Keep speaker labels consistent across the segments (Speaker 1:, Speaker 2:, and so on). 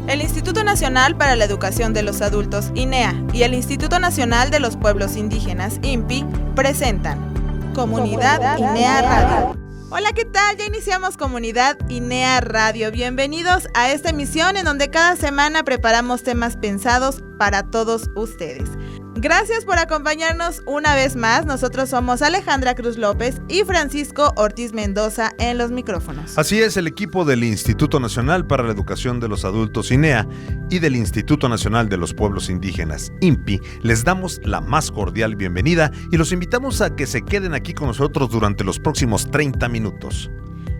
Speaker 1: El Instituto Nacional para la Educación de los Adultos, INEA, y el Instituto Nacional de los Pueblos Indígenas, INPI, presentan Comunidad INEA Radio. Hola, ¿qué tal? Ya iniciamos Comunidad INEA Radio. Bienvenidos a esta emisión en donde cada semana preparamos temas pensados para todos ustedes. Gracias por acompañarnos una vez más. Nosotros somos Alejandra Cruz López y Francisco Ortiz Mendoza en los micrófonos.
Speaker 2: Así es, el equipo del Instituto Nacional para la Educación de los Adultos, INEA, y del Instituto Nacional de los Pueblos Indígenas, INPI, les damos la más cordial bienvenida y los invitamos a que se queden aquí con nosotros durante los próximos 30 minutos.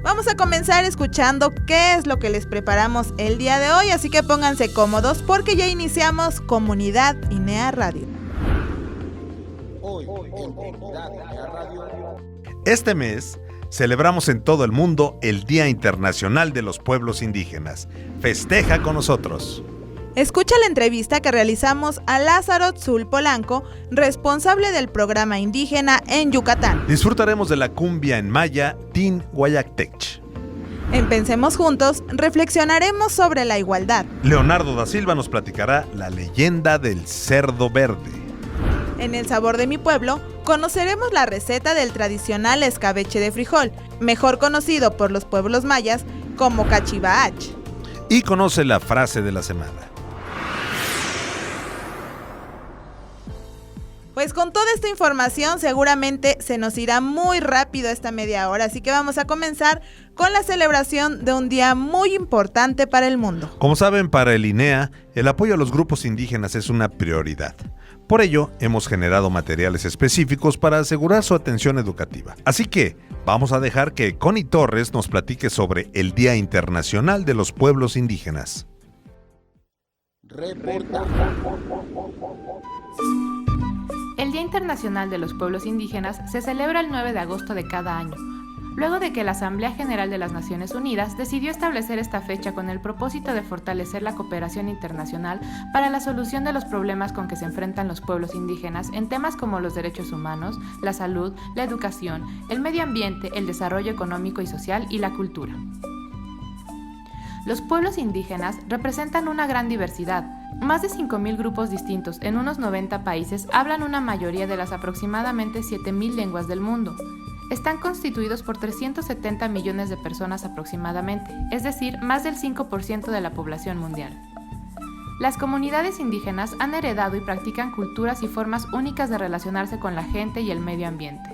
Speaker 1: Vamos a comenzar escuchando qué es lo que les preparamos el día de hoy, así que pónganse cómodos porque ya iniciamos Comunidad INEA Radio.
Speaker 2: Este mes celebramos en todo el mundo el Día Internacional de los Pueblos Indígenas. Festeja con nosotros.
Speaker 1: Escucha la entrevista que realizamos a Lázaro Tzul Polanco, responsable del programa indígena en Yucatán.
Speaker 2: Disfrutaremos de la cumbia en maya Tin Guayactech.
Speaker 1: En Pensemos Juntos, reflexionaremos sobre la igualdad.
Speaker 2: Leonardo da Silva nos platicará la leyenda del cerdo verde.
Speaker 1: En El Sabor de mi Pueblo, conoceremos la receta del tradicional escabeche de frijol, mejor conocido por los pueblos mayas como cachivaach.
Speaker 2: Y conoce la frase de la semana.
Speaker 1: Pues con toda esta información seguramente se nos irá muy rápido esta media hora, así que vamos a comenzar con la celebración de un día muy importante para el mundo.
Speaker 2: Como saben, para el INEA, el apoyo a los grupos indígenas es una prioridad. Por ello, hemos generado materiales específicos para asegurar su atención educativa. Así que, vamos a dejar que Connie Torres nos platique sobre el Día Internacional de los Pueblos Indígenas.
Speaker 3: El Día Internacional de los Pueblos Indígenas se celebra el 9 de agosto de cada año, luego de que la Asamblea General de las Naciones Unidas decidió establecer esta fecha con el propósito de fortalecer la cooperación internacional para la solución de los problemas con que se enfrentan los pueblos indígenas en temas como los derechos humanos, la salud, la educación, el medio ambiente, el desarrollo económico y social y la cultura. Los pueblos indígenas representan una gran diversidad. Más de 5.000 grupos distintos en unos 90 países hablan una mayoría de las aproximadamente 7.000 lenguas del mundo. Están constituidos por 370 millones de personas aproximadamente, es decir, más del 5% de la población mundial. Las comunidades indígenas han heredado y practican culturas y formas únicas de relacionarse con la gente y el medio ambiente.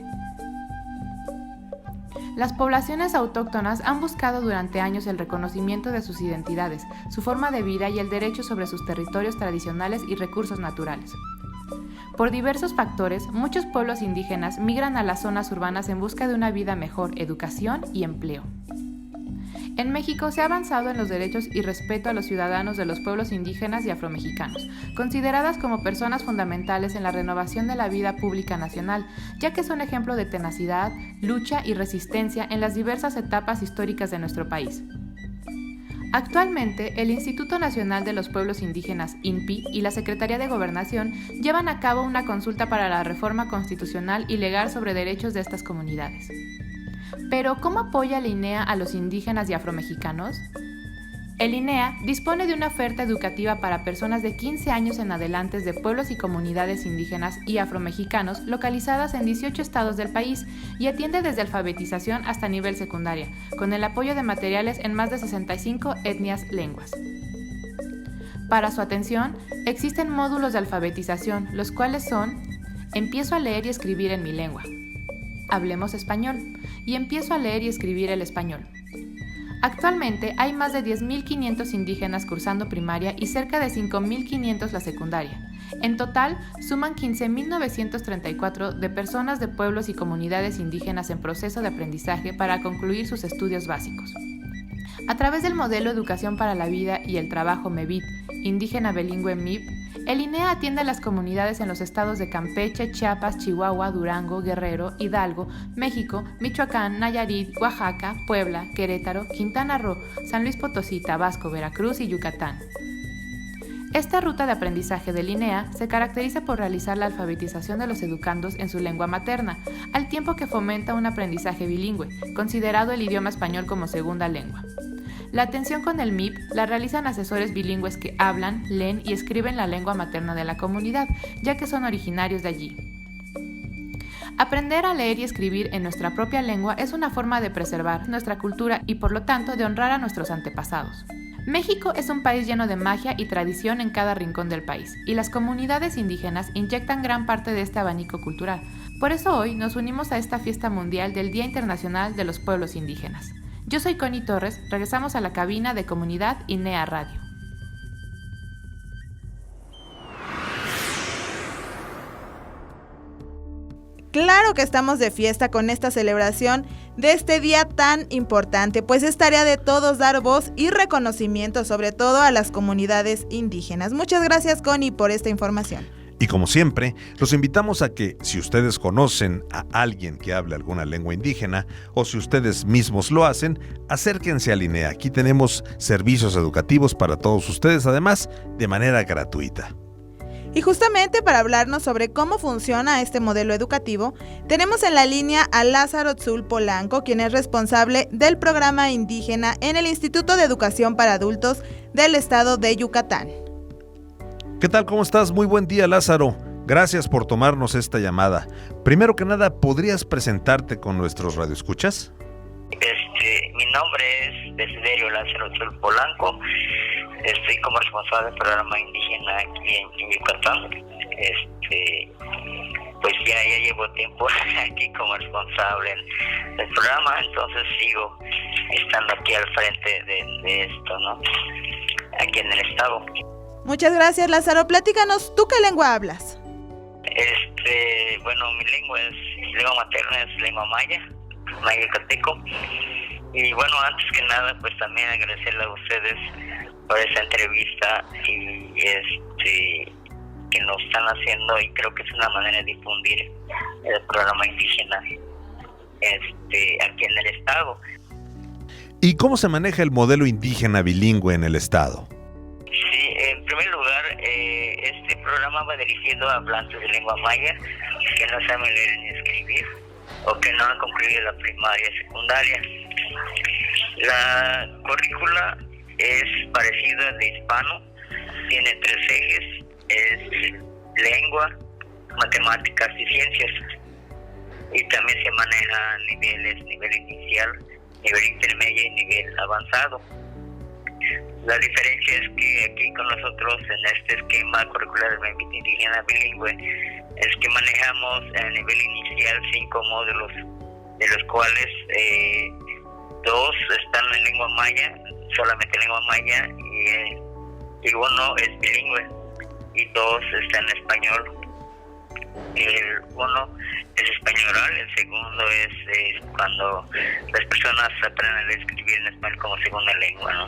Speaker 3: Las poblaciones autóctonas han buscado durante años el reconocimiento de sus identidades, su forma de vida y el derecho sobre sus territorios tradicionales y recursos naturales. Por diversos factores, muchos pueblos indígenas migran a las zonas urbanas en busca de una vida mejor, educación y empleo. En México se ha avanzado en los derechos y respeto a los ciudadanos de los pueblos indígenas y afromexicanos, consideradas como personas fundamentales en la renovación de la vida pública nacional, ya que son ejemplo de tenacidad, lucha y resistencia en las diversas etapas históricas de nuestro país. Actualmente, el Instituto Nacional de los Pueblos Indígenas, INPI, y la Secretaría de Gobernación llevan a cabo una consulta para la reforma constitucional y legal sobre derechos de estas comunidades. Pero, ¿cómo apoya la INEA a los indígenas y afromexicanos? El INEA dispone de una oferta educativa para personas de 15 años en adelante de pueblos y comunidades indígenas y afromexicanos localizadas en 18 estados del país y atiende desde alfabetización hasta nivel secundaria, con el apoyo de materiales en más de 65 etnias lenguas. Para su atención, existen módulos de alfabetización, los cuales son: empiezo a leer y escribir en mi lengua, hablemos español, y empiezo a leer y escribir el español. Actualmente hay más de 10.500 indígenas cursando primaria y cerca de 5.500 la secundaria. En total, suman 15.934 de personas de pueblos y comunidades indígenas en proceso de aprendizaje para concluir sus estudios básicos. A través del modelo Educación para la Vida y el Trabajo MEVIT, Indígena Bilingüe MIP, el INEA atiende a las comunidades en los estados de Campeche, Chiapas, Chihuahua, Durango, Guerrero, Hidalgo, México, Michoacán, Nayarit, Oaxaca, Puebla, Querétaro, Quintana Roo, San Luis Potosí, Tabasco, Veracruz y Yucatán. Esta ruta de aprendizaje del INEA se caracteriza por realizar la alfabetización de los educandos en su lengua materna, al tiempo que fomenta un aprendizaje bilingüe, considerado el idioma español como segunda lengua. La atención con el MIP la realizan asesores bilingües que hablan, leen y escriben la lengua materna de la comunidad, ya que son originarios de allí. Aprender a leer y escribir en nuestra propia lengua es una forma de preservar nuestra cultura y por lo tanto de honrar a nuestros antepasados. México es un país lleno de magia y tradición en cada rincón del país, y las comunidades indígenas inyectan gran parte de este abanico cultural. Por eso hoy nos unimos a esta fiesta mundial del Día Internacional de los Pueblos Indígenas. Yo soy Connie Torres, regresamos a la cabina de Comunidad INEA Radio.
Speaker 1: Claro que estamos de fiesta con esta celebración de este día tan importante, pues es tarea de todos dar voz y reconocimiento, sobre todo a las comunidades indígenas. Muchas gracias, Connie, por esta información.
Speaker 2: Y como siempre, los invitamos a que, si ustedes conocen a alguien que hable alguna lengua indígena, o si ustedes mismos lo hacen, acérquense a INEA. Aquí tenemos servicios educativos para todos ustedes, además, de manera gratuita.
Speaker 1: Y justamente para hablarnos sobre cómo funciona este modelo educativo, tenemos en la línea a Lázaro Tzul Polanco, quien es responsable del programa indígena en el Instituto de Educación para Adultos del Estado de Yucatán.
Speaker 2: ¿Qué tal? ¿Cómo estás? Muy buen día, Lázaro. Gracias por tomarnos esta llamada. Primero que nada, ¿podrías presentarte con nuestros radioescuchas?
Speaker 4: Mi nombre es Desiderio Lázaro Tzul Polanco. Estoy como responsable del programa indígena aquí en Yucatán. Pues ya llevo tiempo aquí como responsable del programa, entonces sigo estando aquí al frente de esto, ¿no? Aquí en el estado.
Speaker 1: Muchas gracias, Lázaro. Platícanos, ¿tú qué lengua hablas?
Speaker 4: Bueno, mi lengua materna es lengua maya yucateco. Y bueno, antes que nada, pues también agradecerle a ustedes por esta entrevista y que nos están haciendo, y creo que es una manera de difundir el programa indígena aquí en el estado.
Speaker 2: ¿Y cómo se maneja el modelo indígena bilingüe en el estado?
Speaker 4: Sí, en primer lugar, este programa va dirigido a hablantes de lengua maya que no saben leer ni escribir o que no han concluido la primaria y secundaria. La currícula es parecida de hispano, tiene 3 ejes, es lengua, matemáticas y ciencias. Y también se maneja nivel inicial, nivel intermedio y nivel avanzado. La diferencia es que aquí con nosotros en este esquema curricular del movimiento indígena bilingüe es que manejamos a nivel inicial 5 módulos, de los cuales 2 están en lengua maya, solamente lengua maya, y 1 es bilingüe y 2 están en español. El 1 es español oral, el segundo es cuando las personas aprenden a escribir en español como segunda lengua, ¿no?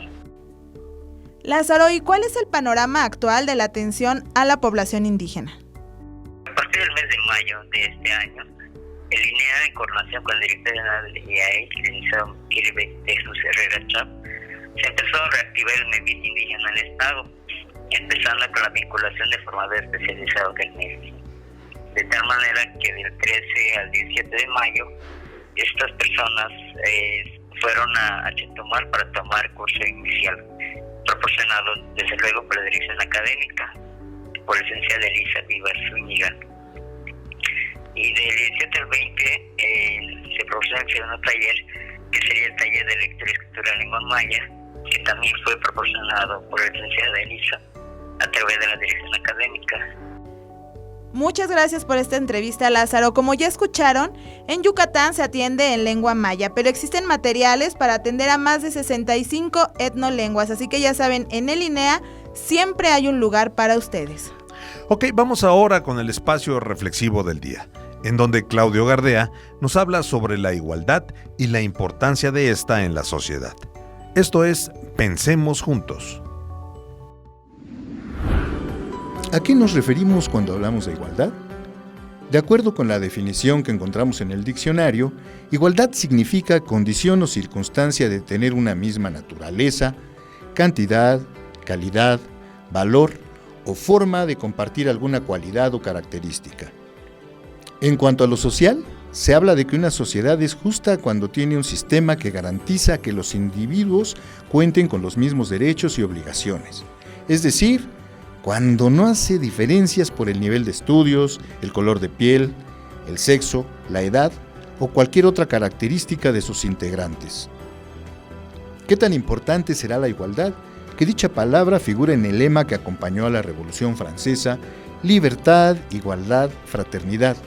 Speaker 1: Lázaro, ¿y cuál es el panorama actual de la atención a la población indígena?
Speaker 4: A partir del mes de mayo de este año, el INEA, en coordinación con el director general del IAE, el licenciado Jesús Herrera Chap, se empezó a reactivar el movimiento indígena en el estado, empezando con la vinculación de formadores especializados del MESI. De tal manera que del 13 al 17 de mayo, estas personas fueron a Chetumal para tomar curso inicial, proporcionado desde luego por la dirección académica, por la licenciada Elisa Vivas Zúñiga. Y del 17 al 20 se proporcionó el segundo taller, que sería el taller de lectura y escritura en lengua maya, que también fue proporcionado por la licenciada Elisa a través de la dirección académica.
Speaker 1: Muchas gracias por esta entrevista, Lázaro. Como ya escucharon, en Yucatán se atiende en lengua maya, pero existen materiales para atender a más de 65 etnolenguas, así que ya saben, en el INEA siempre hay un lugar para ustedes.
Speaker 2: Ok, vamos ahora con el espacio reflexivo del día, en donde Claudio Gardea nos habla sobre la igualdad y la importancia de esta en la sociedad. Esto es Pensemos Juntos.
Speaker 5: ¿A qué nos referimos cuando hablamos de igualdad? De acuerdo con la definición que encontramos en el diccionario, igualdad significa condición o circunstancia de tener una misma naturaleza, cantidad, calidad, valor o forma de compartir alguna cualidad o característica. En cuanto a lo social, se habla de que una sociedad es justa cuando tiene un sistema que garantiza que los individuos cuenten con los mismos derechos y obligaciones. Es decir, cuando no hace diferencias por el nivel de estudios, el color de piel, el sexo, la edad o cualquier otra característica de sus integrantes. ¿Qué tan importante será la igualdad? Que dicha palabra figura en el lema que acompañó a la Revolución Francesa: libertad, igualdad, fraternidad,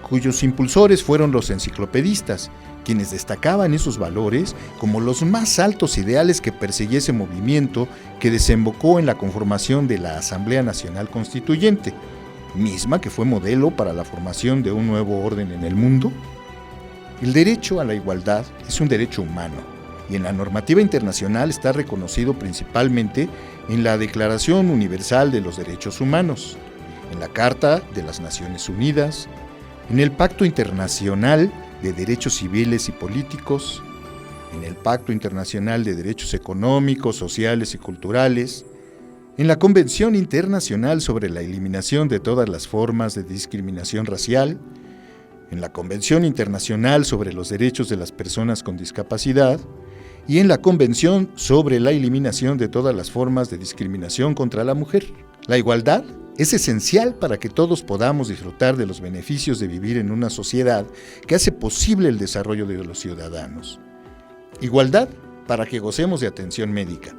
Speaker 5: cuyos impulsores fueron los enciclopedistas, quienes destacaban esos valores como los más altos ideales que perseguía ese movimiento que desembocó en la conformación de la Asamblea Nacional Constituyente, misma que fue modelo para la formación de un nuevo orden en el mundo. El derecho a la igualdad es un derecho humano y en la normativa internacional está reconocido principalmente en la Declaración Universal de los Derechos Humanos, en la Carta de las Naciones Unidas, en el Pacto Internacional de Derechos Civiles y Políticos, en el Pacto Internacional de Derechos Económicos, Sociales y Culturales, en la Convención Internacional sobre la Eliminación de todas las formas de discriminación racial, en la Convención Internacional sobre los Derechos de las Personas con Discapacidad y en la Convención sobre la Eliminación de todas las formas de discriminación contra la mujer. La igualdad es esencial para que todos podamos disfrutar de los beneficios de vivir en una sociedad que hace posible el desarrollo de los ciudadanos. Igualdad para que gocemos de atención médica,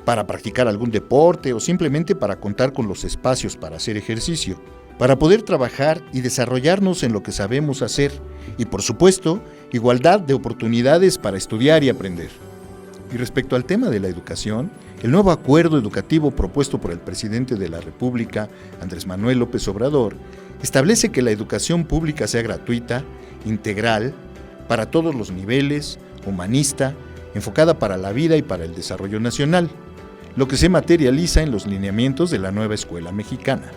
Speaker 5: para practicar algún deporte o simplemente para contar con los espacios para hacer ejercicio, para poder trabajar y desarrollarnos en lo que sabemos hacer y, por supuesto, igualdad de oportunidades para estudiar y aprender. Y respecto al tema de la educación, el nuevo acuerdo educativo propuesto por el presidente de la República, Andrés Manuel López Obrador, establece que la educación pública sea gratuita, integral, para todos los niveles, humanista, enfocada para la vida y para el desarrollo nacional, lo que se materializa en los lineamientos de la nueva escuela mexicana.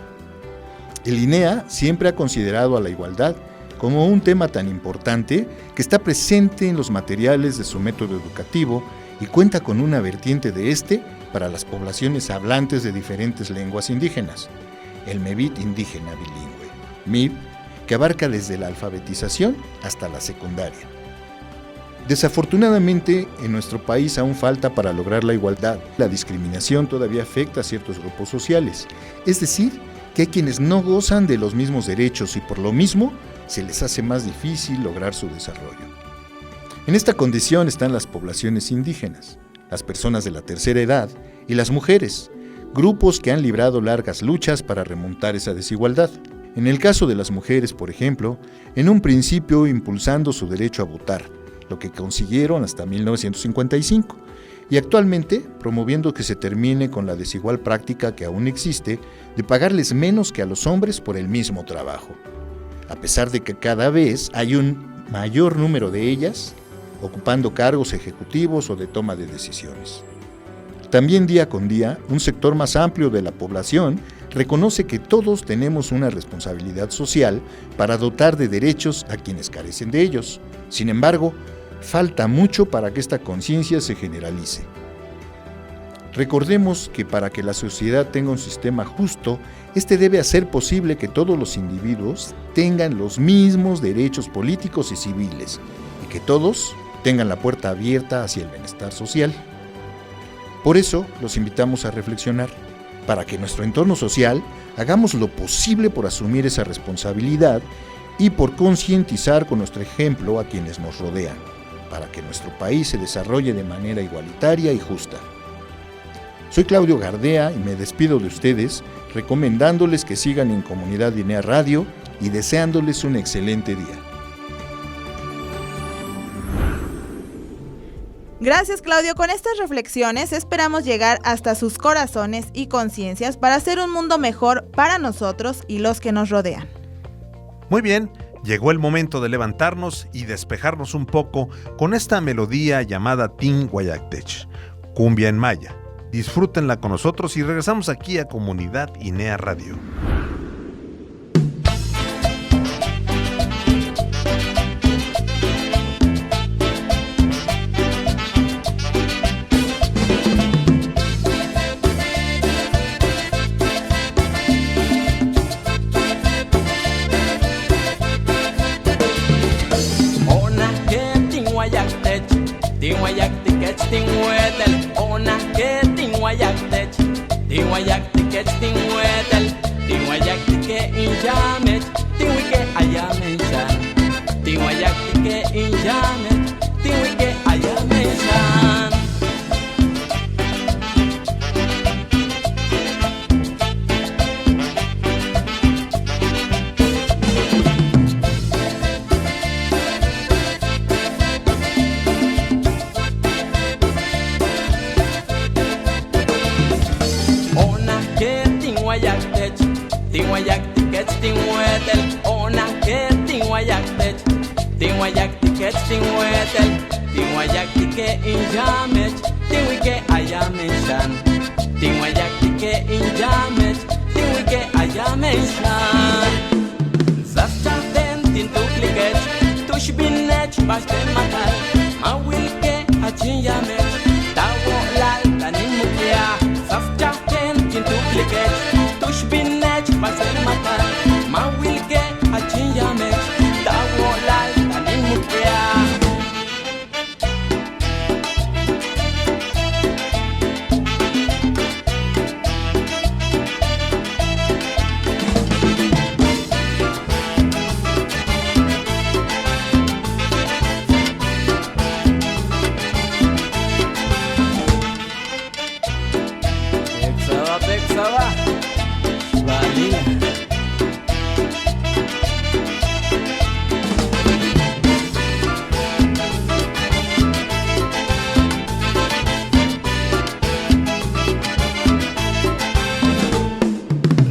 Speaker 5: El INEA siempre ha considerado a la igualdad como un tema tan importante que está presente en los materiales de su método educativo y cuenta con una vertiente de este para las poblaciones hablantes de diferentes lenguas indígenas, el MEVIT indígena bilingüe, MIB, que abarca desde la alfabetización hasta la secundaria. Desafortunadamente, en nuestro país aún falta para lograr la igualdad. La discriminación todavía afecta a ciertos grupos sociales, es decir, que hay quienes no gozan de los mismos derechos y por lo mismo se les hace más difícil lograr su desarrollo. En esta condición están las poblaciones indígenas, las personas de la tercera edad y las mujeres, grupos que han librado largas luchas para remontar esa desigualdad. En el caso de las mujeres, por ejemplo, en un principio impulsando su derecho a votar, lo que consiguieron hasta 1955, y actualmente promoviendo que se termine con la desigual práctica que aún existe de pagarles menos que a los hombres por el mismo trabajo, a pesar de que cada vez hay un mayor número de ellas ocupando cargos ejecutivos o de toma de decisiones. También día con día, un sector más amplio de la población reconoce que todos tenemos una responsabilidad social para dotar de derechos a quienes carecen de ellos. Sin embargo, falta mucho para que esta conciencia se generalice. Recordemos que para que la sociedad tenga un sistema justo, este debe hacer posible que todos los individuos tengan los mismos derechos políticos y civiles, y que todos tengan la puerta abierta hacia el bienestar social. Por eso, los invitamos a reflexionar, para que en nuestro entorno social hagamos lo posible por asumir esa responsabilidad y por concientizar con nuestro ejemplo a quienes nos rodean, para que nuestro país se desarrolle de manera igualitaria y justa. Soy Claudio Gardea y me despido de ustedes recomendándoles que sigan en Comunidad INEA Radio y deseándoles un excelente día.
Speaker 1: Gracias, Claudio. Con estas reflexiones esperamos llegar hasta sus corazones y conciencias para hacer un mundo mejor para nosotros y los que nos rodean.
Speaker 2: Muy bien, llegó el momento de levantarnos y despejarnos un poco con esta melodía llamada Tin Guayactech, cumbia en maya. Disfrútenla con nosotros y regresamos aquí a Comunidad INEA Radio.
Speaker 6: wayak tiket ting wetel, ting wayak tike injamet, ting wike ayamenshan, ting wayak tike injamet, ting wike ayamenshan. Ting wayak tiket ting wetel, ona ke ting wayak tet. Ting wayak tiket ting wetel, ting wayak tike injamet, ting wike ayamenshan. Ting wayak tike injamet, ting wike ayamenshan. Zafcha ten tin tu kliket, tush binet basten matal, ma wilke hachin yamet, tawo lal tanin mukia. Zafcha ten tin tu kliket, tush binet basten matal, ma wilke hachin yamet, tawo lal tanin mukia. Texaba, Valina.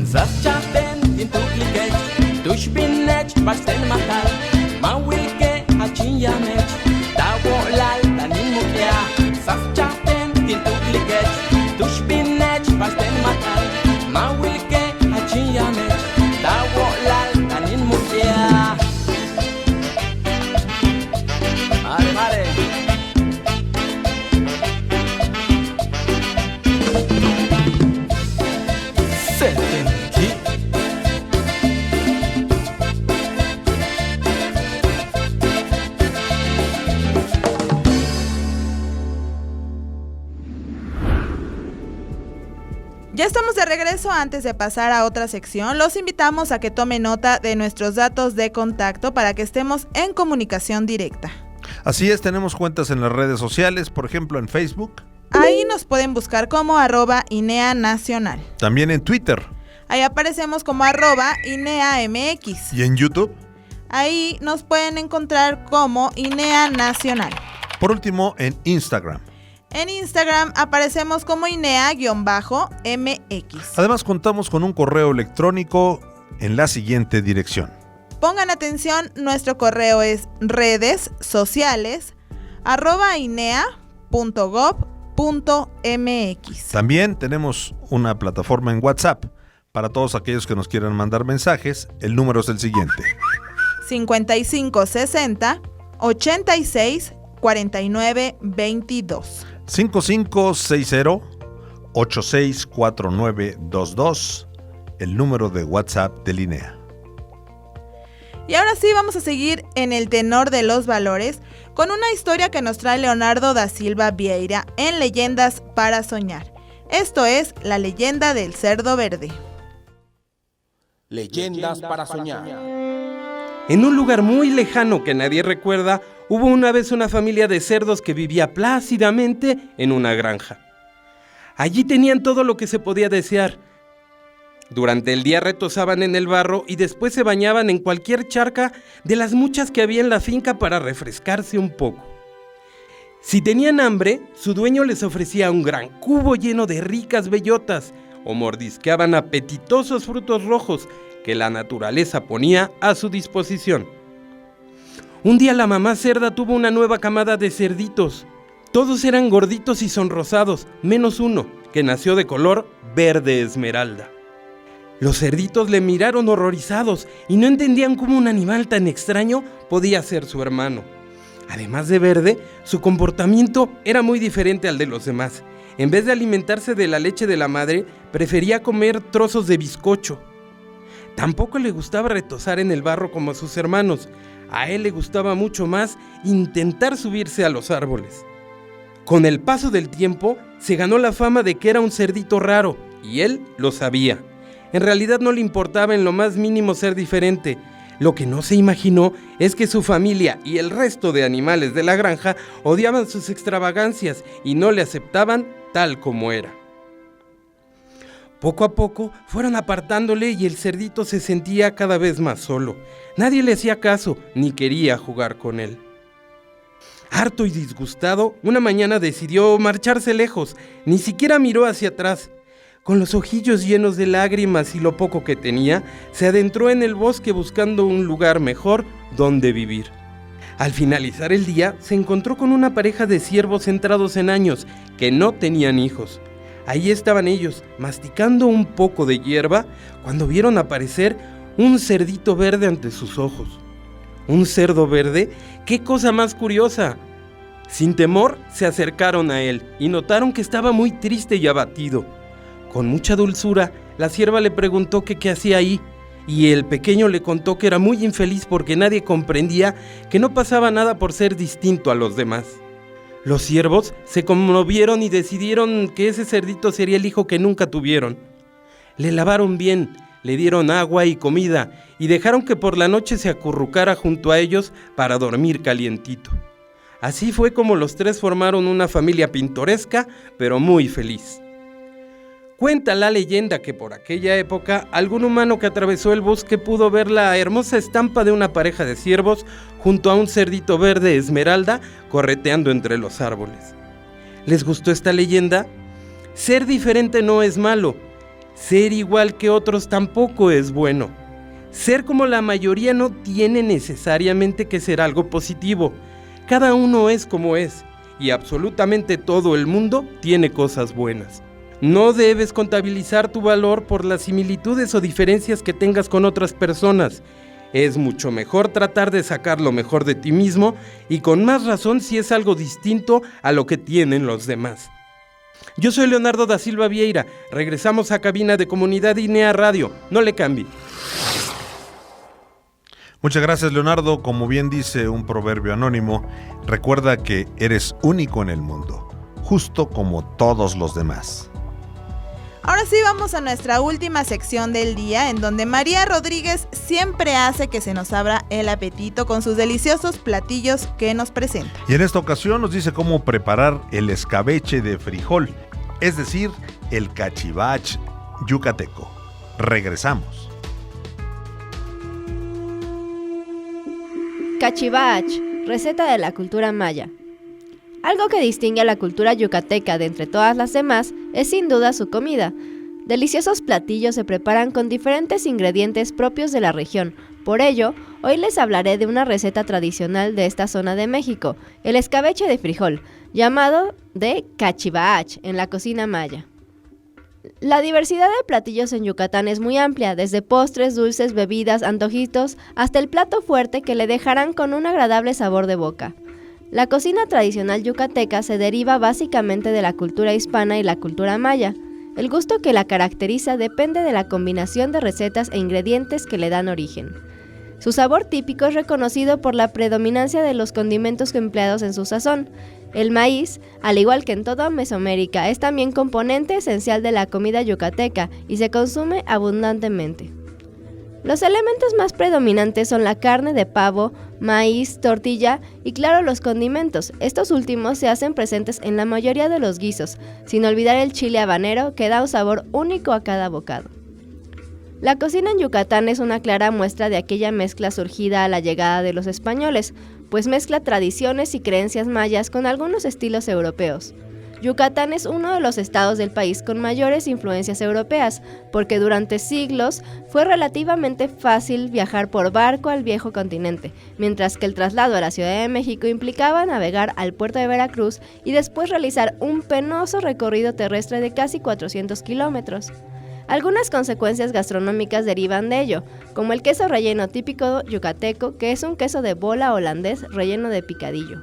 Speaker 6: Zaschapen in tu kliket, tush binet, bastel matal, ma wilke hachin yamet, tawo lal tanin mukia. Zaschapen in tu kliket, tush binet, bastel matal, ma wilke hachin yamet, tawo lal tanin mukia. Mare, mare. Setenti.
Speaker 1: Ya estamos de regreso. Antes de pasar a otra sección, los invitamos a que tomen nota de nuestros datos de contacto para que estemos en comunicación directa.
Speaker 2: Así es, tenemos cuentas en las redes sociales, por ejemplo en Facebook,
Speaker 1: Ahí nos pueden buscar como @INEA Nacional.
Speaker 2: también en Twitter
Speaker 1: Ahí aparecemos como @INEAMX.
Speaker 2: y en YouTube.
Speaker 1: Ahí nos pueden encontrar como INEA Nacional.
Speaker 2: Por último, en Instagram.
Speaker 1: En Instagram aparecemos como INEA-MX.
Speaker 2: Además, contamos con un correo electrónico en la siguiente dirección:
Speaker 1: Pongan atención, nuestro correo es redessociales@inea.gov.mx.
Speaker 2: También tenemos una plataforma en WhatsApp. Para todos aquellos que nos quieran mandar mensajes, el número es el siguiente:
Speaker 1: 5560 86 49 22.
Speaker 2: 5560-864922, el número de WhatsApp de INEA.
Speaker 1: Y ahora sí vamos a seguir en el tenor de los valores con una historia que nos trae Leonardo da Silva Vieira en Leyendas para Soñar. Esto es la leyenda del cerdo verde.
Speaker 7: Leyendas para soñar.
Speaker 8: En un lugar muy lejano que nadie recuerda, hubo una vez una familia de cerdos que vivía plácidamente en una granja. Allí tenían todo lo que se podía desear. Durante el día retozaban en el barro y después se bañaban en cualquier charca de las muchas que había en la finca para refrescarse un poco. Si tenían hambre, su dueño les ofrecía un gran cubo lleno de ricas bellotas o mordisqueaban apetitosos frutos rojos que la naturaleza ponía a su disposición. Un día la mamá cerda tuvo una nueva camada de cerditos. Todos eran gorditos y sonrosados, menos uno, que nació de color verde esmeralda. Los cerditos le miraron horrorizados y no entendían cómo un animal tan extraño podía ser su hermano. Además de verde, su comportamiento era muy diferente al de los demás. En vez de alimentarse de la leche de la madre, prefería comer trozos de bizcocho. Tampoco le gustaba retozar en el barro como a sus hermanos. A él le gustaba mucho más intentar subirse a los árboles. Con el paso del tiempo, se ganó la fama de que era un cerdito raro y él lo sabía. En realidad no le importaba en lo más mínimo ser diferente. Lo que no se imaginó es que su familia y el resto de animales de la granja odiaban sus extravagancias y no le aceptaban tal como era. Poco a poco fueron apartándole y el cerdito se sentía cada vez más solo. Nadie le hacía caso ni quería jugar con él. Harto y disgustado, una mañana decidió marcharse lejos, ni siquiera miró hacia atrás. Con los ojillos llenos de lágrimas y lo poco que tenía, se adentró en el bosque buscando un lugar mejor donde vivir. Al finalizar el día, se encontró con una pareja de ciervos entrados en años que no tenían hijos. Ahí estaban ellos, masticando un poco de hierba, cuando vieron aparecer un cerdito verde ante sus ojos. ¿Un cerdo verde? ¡Qué cosa más curiosa! Sin temor, se acercaron a él y notaron que estaba muy triste y abatido. Con mucha dulzura, la cierva le preguntó que qué hacía ahí, y el pequeño le contó que era muy infeliz porque nadie comprendía que no pasaba nada por ser distinto a los demás. Los ciervos se conmovieron y decidieron que ese cerdito sería el hijo que nunca tuvieron. Le lavaron bien, le dieron agua y comida y dejaron que por la noche se acurrucara junto a ellos para dormir calientito. Así fue como los tres formaron una familia pintoresca, pero muy feliz. Cuenta la leyenda que por aquella época algún humano que atravesó el bosque pudo ver la hermosa estampa de una pareja de ciervos junto a un cerdito verde esmeralda correteando entre los árboles. ¿Les gustó esta leyenda? Ser diferente no es malo. Ser igual que otros tampoco es bueno. Ser como la mayoría no tiene necesariamente que ser algo positivo. Cada uno es como es, y absolutamente todo el mundo tiene cosas buenas. No debes contabilizar tu valor por las similitudes o diferencias que tengas con otras personas. Es mucho mejor tratar de sacar lo mejor de ti mismo, y con más razón si es algo distinto a lo que tienen los demás. Yo soy Leonardo da Silva Vieira. Regresamos a cabina de Comunidad INEA Radio. No le cambie.
Speaker 2: Muchas gracias, Leonardo. Como bien dice un proverbio anónimo, recuerda que eres único en el mundo, justo como todos los demás.
Speaker 1: Ahora sí vamos a nuestra última sección del día, en donde María Rodríguez siempre hace que se nos abra el apetito con sus deliciosos platillos que nos presenta.
Speaker 2: Y en esta ocasión nos dice cómo preparar el escabeche de frijol, es decir, el cachivach yucateco. Regresamos.
Speaker 7: Cachivach, receta de la cultura maya. Algo que distingue a la cultura yucateca de entre todas las demás es sin duda su comida. Deliciosos platillos se preparan con diferentes ingredientes propios de la región. Por ello, hoy les hablaré de una receta tradicional de esta zona de México, el escabeche de frijol, llamado de cachivach en la cocina maya. La diversidad de platillos en Yucatán es muy amplia, desde postres, dulces, bebidas, antojitos, hasta el plato fuerte que le dejarán con un agradable sabor de boca. La cocina tradicional yucateca se deriva básicamente de la cultura hispana y la cultura maya. El gusto que la caracteriza depende de la combinación de recetas e ingredientes que le dan origen. Su sabor típico es reconocido por la predominancia de los condimentos empleados en su sazón. El maíz, al igual que en toda Mesoamérica, es también componente esencial de la comida yucateca y se consume abundantemente. Los elementos más predominantes son la carne de pavo, maíz, tortilla y claro los condimentos. Estos últimos se hacen presentes en la mayoría de los guisos, sin olvidar el chile habanero que da un sabor único a cada bocado. La cocina en Yucatán es una clara muestra de aquella mezcla surgida a la llegada de los españoles, pues mezcla tradiciones y creencias mayas con algunos estilos europeos. Yucatán es uno de los estados del país con mayores influencias europeas, porque durante siglos fue relativamente fácil viajar por barco al viejo continente, mientras que el traslado a la Ciudad de México implicaba navegar al puerto de Veracruz y después realizar un penoso recorrido terrestre de casi 400 kilómetros. Algunas consecuencias gastronómicas derivan de ello, como el queso relleno típico yucateco, que es un queso de bola holandés relleno de picadillo.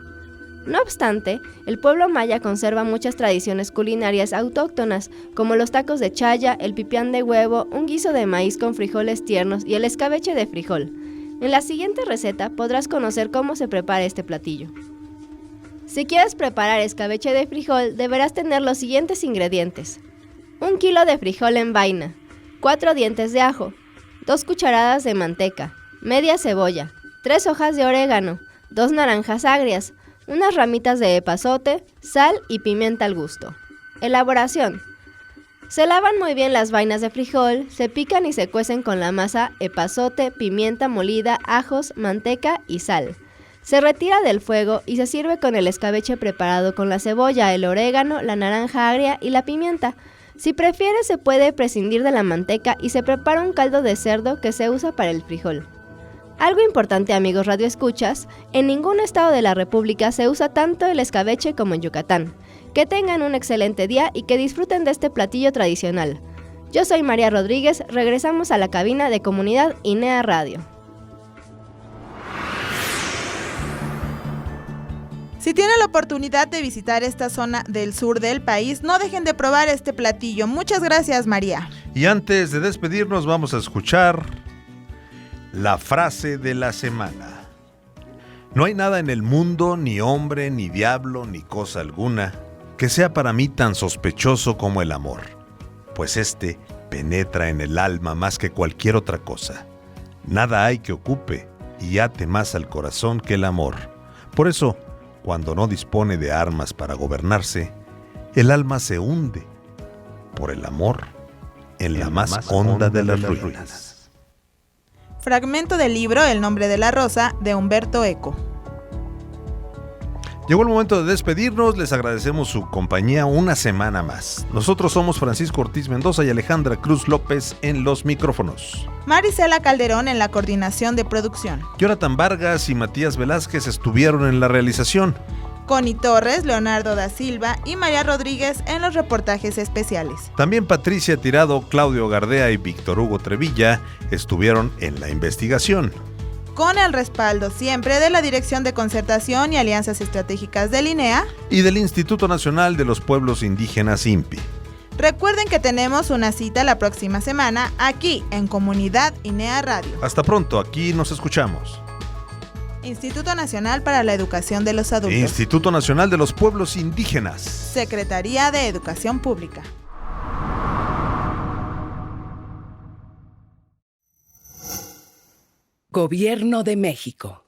Speaker 7: No obstante, el pueblo maya conserva muchas tradiciones culinarias autóctonas, como los tacos de chaya, el pipián de huevo, un guiso de maíz con frijoles tiernos y el escabeche de frijol. En la siguiente receta podrás conocer cómo se prepara este platillo. Si quieres preparar escabeche de frijol, deberás tener los siguientes ingredientes: 1 kilo de frijol en vaina, 4 dientes de ajo, 2 cucharadas de manteca, media cebolla, 3 hojas de orégano, 2 naranjas agrias, unas ramitas de epazote, sal y pimienta al gusto. Elaboración. Se lavan muy bien las vainas de frijol, se pican y se cuecen con la masa, epazote, pimienta molida, ajos, manteca y sal. Se retira del fuego y se sirve con el escabeche preparado con la cebolla, el orégano, la naranja agria y la pimienta. Si prefiere, se puede prescindir de la manteca y se prepara un caldo de cerdo que se usa para el frijol. Algo importante, amigos radioescuchas, en ningún estado de la República se usa tanto el escabeche como en Yucatán. Que tengan un excelente día y que disfruten de este platillo tradicional. Yo soy María Rodríguez, regresamos a la cabina de Comunidad INEA Radio.
Speaker 1: Si tienen la oportunidad de visitar esta zona del sur del país, no dejen de probar este platillo. Muchas gracias, María.
Speaker 2: Y antes de despedirnos, vamos a escuchar la frase de la semana. No hay nada en el mundo, ni hombre, ni diablo, ni cosa alguna, que sea para mí tan sospechoso como el amor, pues este penetra en el alma más que cualquier otra cosa. Nada hay que ocupe y ate más al corazón que el amor. Por eso, cuando no dispone de armas para gobernarse, el alma se hunde, por el amor, en la más honda de las ruinas.
Speaker 1: Fragmento del libro El nombre de la rosa, de Humberto Eco.
Speaker 2: Llegó el momento de despedirnos, les agradecemos su compañía una semana más. Nosotros somos Francisco Ortiz Mendoza y Alejandra Cruz López en los micrófonos.
Speaker 1: Marisela Calderón en la coordinación de producción.
Speaker 2: Jonathan Vargas y Matías Velázquez estuvieron en la realización.
Speaker 1: Connie Torres, Leonardo da Silva y María Rodríguez en los reportajes especiales.
Speaker 2: También Patricia Tirado, Claudio Gardea y Víctor Hugo Trevilla estuvieron en la investigación.
Speaker 1: Con el respaldo siempre de la Dirección de Concertación y Alianzas Estratégicas del INEA
Speaker 2: y del Instituto Nacional de los Pueblos Indígenas INPI.
Speaker 1: Recuerden que tenemos una cita la próxima semana aquí en Comunidad INEA Radio.
Speaker 2: Hasta pronto, aquí nos escuchamos.
Speaker 1: Instituto Nacional para la Educación de los Adultos.
Speaker 2: Instituto Nacional de los Pueblos Indígenas.
Speaker 1: Secretaría de Educación Pública.
Speaker 9: Gobierno de México.